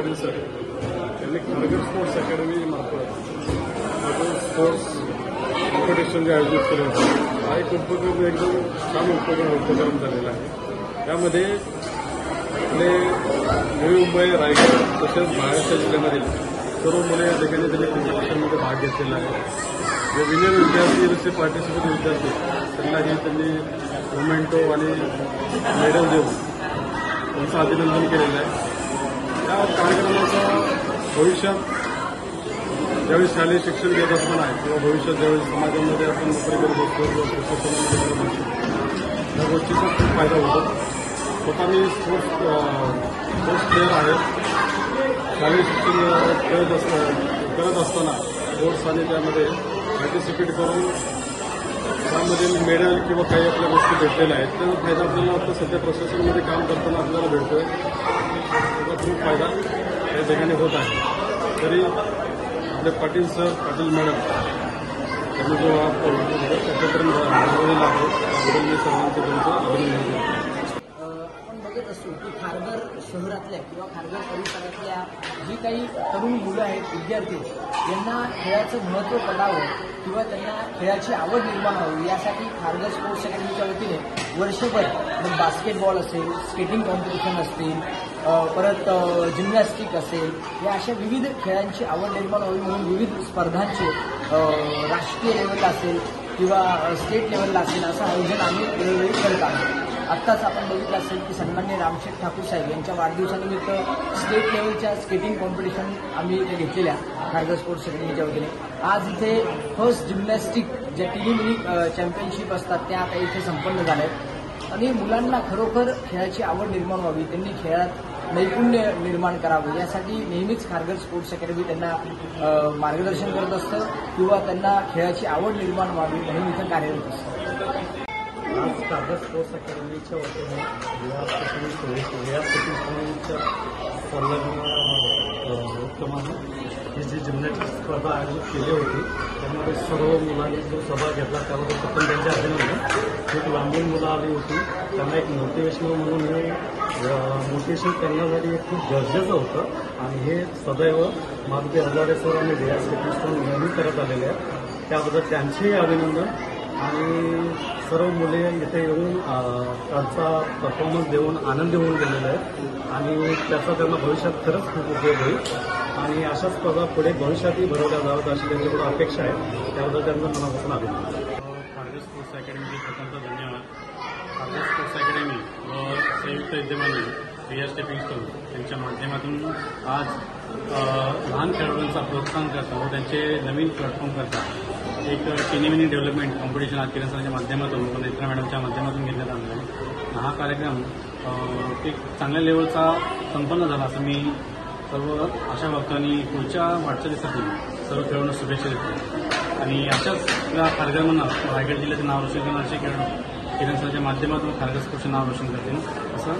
Patil sir यांनी Kharghar sports academy मार्फत sports competition जे आयोजित केलं होतं हा एक उपक्रम एकदम छान उपक्रम झालेला आहे। त्यामध्ये आपले नवी मुंबई, रायगड तसेच महाराष्ट्र जिल्ह्यामधील सर्व मुले या ठिकाणी त्यांनी कॉम्पिटिशनमध्ये भाग घेतलेला आहे। जे विनर विद्यार्थी जसे पार्टिसिपेट विद्यार्थी त्यांनाही त्यांनी मोमेंटो आणि मेडल देऊन त्यांचं अभिनंदन केलेलं आहे। या कार्यक्रमाचं भविष्यात ज्यावेळी शालेय शिक्षण घेत असताना किंवा भविष्यात ज्यावेळी समाजामध्ये आपण नोकरी करत असतो किंवा प्रशासनामध्ये करत असतो या गोष्टीचा खूप फायदा होतो। स्वतः मी स्पोर्ट्स प्लेअर आहे। शालेय शिक्षण करत असताना स्पोर्ट्स आणि त्यामध्ये पार्टिसिपेट करून त्यामध्ये मेडल किंवा काही आपल्या गोष्टी भेटलेल्या आहेत। त्याचा फायदा आपल्याला आता सध्या प्रशासनामध्ये काम करताना आपल्याला भेटतोय। त्याचा खूप फायदा या ठिकाणी होत आहे। तरी आपले पाटील सर, पाटील मॅडम त्यांनी जो कार्यक्रम राबवलेला आहे त्याबद्दल मी सर्वांचं त्यांचं अभिनंदन करतो। आपण बघत असतो की खारघर शहरातल्या किंवा खारघर परिसरातल्या जी काही तरुण मुलं आहेत, विद्यार्थी यांना खेळाचं महत्त्व कळावं किंवा त्यांना खेळाची आवड निर्माण व्हावी यासाठी खारघर स्पोर्ट्स अकॅडमीच्या वतीने वर्षभर मग बास्केटबॉल असेल, स्केटिंग कॉम्पिटिशन असतील, परत जिम्नॅस्टिक असेल, या अशा विविध खेळांची आवड निर्माण व्हावी म्हणून विविध स्पर्धांचे राष्ट्रीय लेवलला असेल किंवा स्टेट लेवलला असेल असं आयोजन आम्ही वेळोवेळी करत आहोत। आत्ताच आपण बघितलं असेल की सन्माननीय रामशेठ ठाकूर साहेब यांच्या वाढदिवसानिमित्त स्टेट लेवलच्या स्केटिंग कॉम्पिटिशन आम्ही इथे घेतलेल्या खारघर स्पोर्ट्स अकॅडमीच्या वतीने। आज इथे फर्स्ट जिम्नॅस्टिक ज्या मिनी चॅम्पियनशिप असतात त्या आता इथे संपन्न झाल्या आहेत आणि मुलांना खरोखर खेळाची आवड निर्माण व्हावी, त्यांनी खेळात नैपुण्य निर्माण करावं यासाठी नेहमीच खारघर स्पोर्ट्स अकॅडमी त्यांना मार्गदर्शन करत असतं किंवा त्यांना खेळाची आवड निर्माण व्हावी म्हणून इथं कार्यरत असतं। आज खारघर स्पोर्ट्स अकॅडमीच्या वतीने संलग्न उपक्रमाने ही जी जिम्नॅस्टिक स्पर्धा आयोजित केली होती त्यामध्ये सर्व मुलांनी जो सहभाग घेतला त्याबद्दल प्रथम त्यांचे अभिनंदन। खूप लांबून मुलं आली होती, त्यांना एक मोटिवेशनल म्हणून हे मोटिवेशन करण्यासाठी हे खूप गरजेचं होतं आणि हे सदैव मारुती हजारे सर आणि डी आर स्टेपिंग स्टोन नेहमी करत आलेले आहेत। त्याबद्दल त्यांचेही अभिनंदन। आणि सर्व मुले इथे येऊन त्यांचा परफॉर्मन्स देऊन आनंदी होऊन गेलेले आहेत आणि त्याचा त्यांना भविष्यात खरंच खूप उपयोग होईल आणि अशा स्पर्धा पुढे भविष्यातही भरवल्या जाव्यात अशी त्यांच्याकडून अपेक्षा आहे। त्याबद्दल त्यांचं मनापासून अभिनंदन। खारघर स्पोर्ट्स अकॅडमीचे प्रथमतः धन्यवाद। खारघर स्पोर्ट्स अकॅडमी व संयुक्त विद्यमाने डी आर स्टेपिंग स्टोन यांच्या माध्यमातून आज लहान खेळाडूंचा प्रोत्साहन करता व त्यांचे नवीन प्लॅटफॉर्म करता एक मिनी डेव्हलपमेंट कॉम्पिटिशन आज किरण सरांच्या माध्यमातून व नेत्रा मॅडमच्या माध्यमातून घेण्यात आलेला आहे। हा कार्यक्रम एक चांगल्या लेवलचा संपन्न झाला असं मी सर्व आशा बघतो आणि पुढच्या वाटचालीसाठी सर्व खेळाडूंना शुभेच्छा देतो आणि अशाच खारघर म्हणून रायगड जिल्ह्याचे नाव रोशन करण्याचे खेळाडू किरण सरांच्या माध्यमातून खारघर स्पोर्ट्सचे नाव रोशन करतील असं